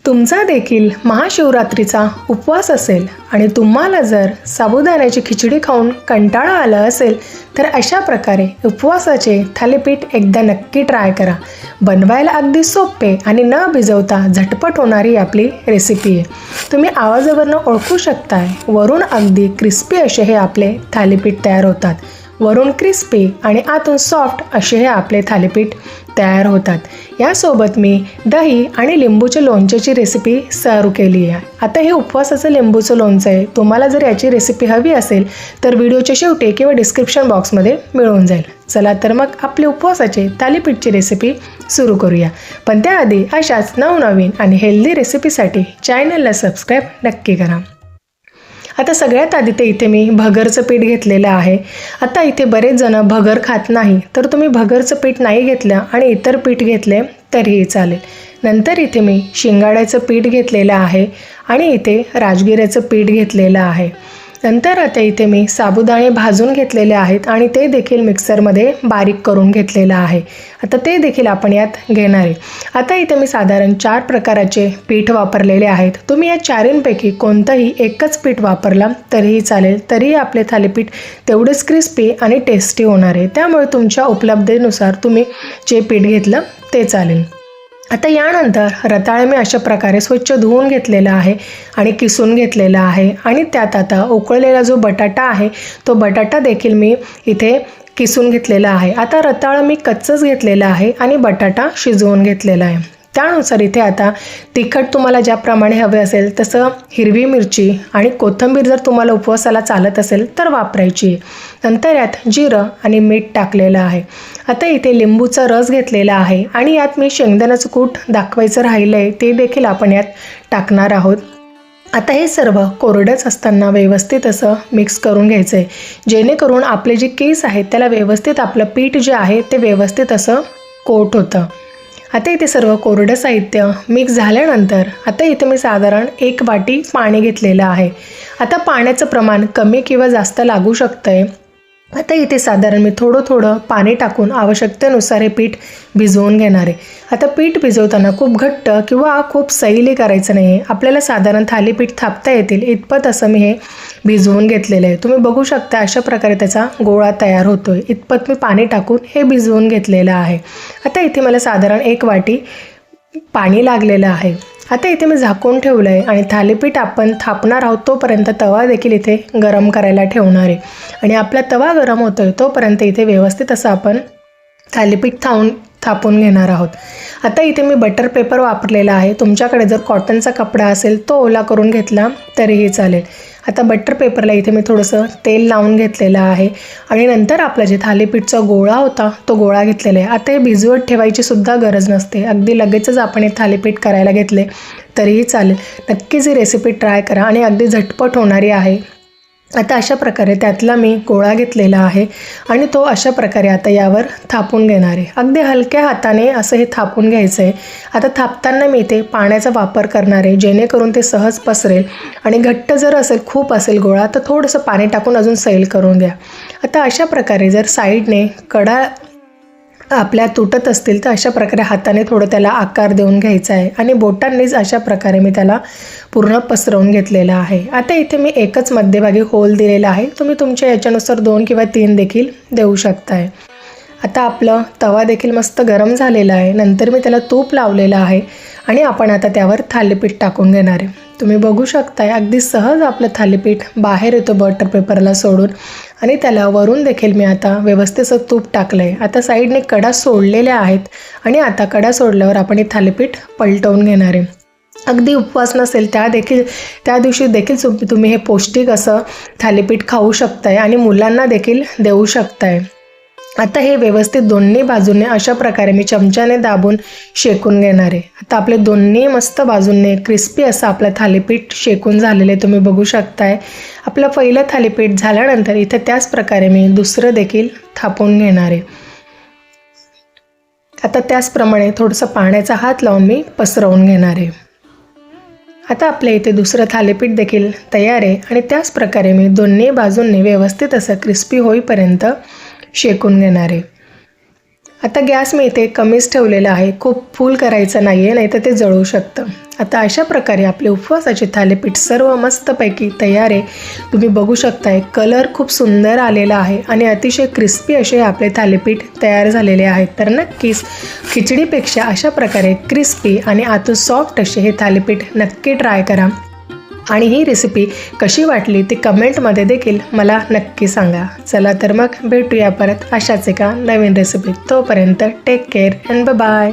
तुमचा देखील महाशिवरात्रीचा उपवास असेल आणि तुम्हाला जर साबुदाण्याची खिचडी खाऊन कंटाळा आला असेल तर अशा प्रकारे उपवासाचे थालीपीठ एकदा नक्की ट्राय करा. बनवायला अगदी सोपे आणि न भिजवता झटपट होणारी आपली रेसिपी आहे. तुम्ही आवाजावरनं ओळखू शकताय, वरून अगदी क्रिस्पी असे हे आपले थालीपीठ तयार होतात. वरून क्रिस्पी आणि आतून सॉफ्ट असे हे आपले थालीपीठ तयार होतात. यासोबत मी दही आणि लिंबूच्या लोणच्याची रेसिपी सर्व केली आहे. आता हे उपवासाचं लिंबूचं लोणचं आहे. तुम्हाला जर याची रेसिपी हवी असेल तर व्हिडिओच्या शेवटी किंवा डिस्क्रिप्शन बॉक्समध्ये मिळून जाईल. चला तर मग आपली उपवासाचे थालीपीठची रेसिपी सुरू करूया. पण त्याआधी अशाच नवनवीन आणि हेल्दी रेसिपीसाठी चॅनलला सबस्क्राईब नक्की करा. आता सगळ्यात आधी ते इथे मी भगरचं पीठ घेतलेलं आहे. आता इथे बरेच जण भगर खात नाही, तर तुम्ही भगरचं पीठ नाही घेतलं आणि इतर पीठ घेतले तरीही चालेल. नंतर इथे मी शिंगाड्याचं पीठ घेतलेलं आहे आणि इथे राजगिऱ्याचं पीठ घेतलेलं आहे. नंतर आता इथे मी साबुदाणे भाजून घेतलेले आहेत आणि ते देखील मिक्सरमध्ये बारीक करून घेतलेलं आहे. आता ते देखील आपण यात घेणार आहे. आता इथे मी साधारण 4 प्रकाराचे पीठ वापरलेले आहेत. तुम्ही या चारींपैकी कोणतंही एकच पीठ वापरला तरीही चालेल, तरीही आपले थालीपीठ तेवढेच क्रिस्पी आणि टेस्टी होणार आहे. त्यामुळे तुमच्या उपलब्धतेनुसार तुम्ही जे पीठ घेतलं ते चालेल. आता यानंतर रताळे मी अशा प्रकारे स्वच्छ धुवून घेतलेला आहे आणि किसून घेतलेला आहे आणि त्यात आता उकळलेला जो बटाटा आहे तो बटाटा देखील मी इथे किसून घेतलेला आहे. आता रताळं मी कच्चंच घेतलेलं आहे आणि बटाटा शिजवून घेतलेला आहे. त्यानुसार इथे आता तिखट तुम्हाला ज्याप्रमाणे हवे असेल तसं हिरवी मिरची आणि कोथिंबीर जर तुम्हाला उपवासाला चालत असेल तर वापरायची. नंतर यात जिरं आणि मीठ टाकलेलं आहे. आता इथे लिंबूचा रस घेतलेला आहे आणि यात मी शेंगदाण्याचं कूट दाखवायचं राहिलं आहे, ते देखील आपण यात टाकणार आहोत. आता हे सर्व कोरडंच असताना व्यवस्थित असं मिक्स करून घ्यायचं आहे, जेणेकरून आपले जे केस आहेत त्याला व्यवस्थित आपलं पीठ जे आहे ते व्यवस्थित असं कोट होतं. आता इथे सर्व कोरडं साहित्य मिक्स झाल्यानंतर आता इथे मी साधारण 1 वाटी पाणी घेतलेलं आहे. आता पाण्याचं प्रमाण कमी किंवा जास्त लागू शकतं आहे. आता इथे साधारण मी थोडं पाणी टाकून आवश्यकतेनुसार हे पीठ भिजवून घेणार आहे. आता पीठ भिजवताना खूप घट्ट किंवा खूप सैली करायचं नाही आहे. आपल्याला साधारण थालीपीठ थापता येतील इतपत असं मी हे भिजवून घेतलेलं आहे. तुम्ही बघू शकता अशा प्रकारे त्याचा गोळा तयार होतो आहे. इतपत मी पाणी टाकून हे भिजवून घेतलेलं आहे. आता इथे मला साधारण 1 वाटी पाणी लागलेलं आहे. आता इथे मी झाकून ठेवलं आहे आणि थालीपीठ आपण थापणार आहोत तोपर्यंत तवा देखील इथे गरम करायला ठेवणार आहे. आणि आपला तवा गरम होतो आहे तोपर्यंत इथे व्यवस्थित असं आपण थालीपीठ थापून घेणार आहोत. आता इथे मी बटर पेपर वापरलेला आहे. तुमच्याकडे जर कॉटनचा कपडा असेल तो ओला करून घेतला तरीही चालेल. आता बटर पेपरला इथे मी थोडंसं तेल लावून घेतलेलं आहे आणि नंतर आपला जे थालीपीठचा गोळा होता तो गोळा घेतलेला आहे. आता हे भिजवत ठेवायची सुद्धा गरज नसते, अगदी लगेचच आपण हे थालीपीठ करायला घेतले तरीही चालेल. नक्कीच ही रेसिपी ट्राय करा आणि अगदी झटपट होणारी आहे. आता अशा प्रकारे त्यातला मी गोळा घेतलेला आहे आणि तो अशा प्रकारे आता यावर थापून घेणार आहे. अगदी हलक्या हाताने असं हे थापून घ्यायचं आहे. आता थापताना मी इथे पाण्याचा वापर करणार आहे, जेणेकरून ते सहज पसरेल. आणि घट्ट जर असेल खूप असेल गोळा तर थोडंसं पाणी टाकून अजून सैल करून घ्या. आता अशा प्रकारे जर साईडने कडा आपल्या तुटत असतील तर अशा प्रकारे हाताने थोडं त्याला आकार देऊन घ्यायचा आहे आणि बोटांनीच अशा प्रकारे मी त्याला पूर्ण पसरवून घेतलेला आहे. आता इथे मी एकच मध्यभागी होल दिलेला आहे. तुम्ही तुमच्या याच्यानुसार 2 किंवा 3 देखील देऊ शकताय. आता आपलं तवा देखील मस्त गरम झालेला आहे. नंतर मी त्याला तूप लावलेलं आहे आणि आपण आता त्यावर थालीपीठ टाकून घेणार आहे. तुम्ही बघू शकताय अगदी सहज आपलं थालीपीठ बाहेर येतो बटर पेपरला सोडून आणि त्याला वरून देखील मी आता व्यवस्थित असं तूप टाकलं आहे. आता साईडने कडा सोडलेल्या आहेत आणि आता कडा सोडल्यावर आपण हे थालीपीठ पलटवून घेणार आहे. अगदी उपवास नसेल त्या दिवशी देखील तुम्ही हे पौष्टिक असं थालीपीठ खाऊ शकताय आणि मुलांना देखील देऊ शकताय. आता हे व्यवस्थित दोन्ही बाजूने अशा प्रकारे मी चमच्याने दाबून शेकून घेणार आहे. आता आपले दोन्ही मस्त बाजूने क्रिस्पी असं आपलं थालीपीठ शेकून झालेलं आहे, तुम्ही बघू शकताय. आपलं पहिलं थालीपीठ झाल्यानंतर इथे त्याच प्रकारे मी दुसरं देखील थापून घेणार आहे. आता त्याचप्रमाणे थोडंसं पाण्याचा हात लावून मी पसरवून घेणार आहे. आता आपल्या इथे दुसरं थालीपीठ देखील तयार आहे आणि त्याच प्रकारे मी दोन्ही बाजूंनी व्यवस्थित असं क्रिस्पी होईपर्यंत शेकून घेणार आहे. आता गॅस मी इथे कमीच ठेवलेला आहे, खूप फुल करायचं नाही आहे, नाही तर ते जळू शकतं. आता अशा प्रकारे आपले उपवासाचे थालीपीठ सर्व मस्तपैकी तयार आहे. तुम्ही बघू शकताय कलर खूप सुंदर आलेला आहे आणि अतिशय क्रिस्पी असे आपले थालीपीठ तयार झालेले आहेत. तर नक्कीच खिचडीपेक्षा अशा प्रकारे क्रिस्पी आणि आतून सॉफ्ट असे हे थालीपीठ नक्की ट्राय करा. आणि ही रेसिपी कशी वाटली ती कमेंटमध्ये देखील मला नक्की सांगा. चला तर मग भेटूया परत अशाच एका नवीन रेसिपीत. तोपर्यंत टेक केअर अँड बाय.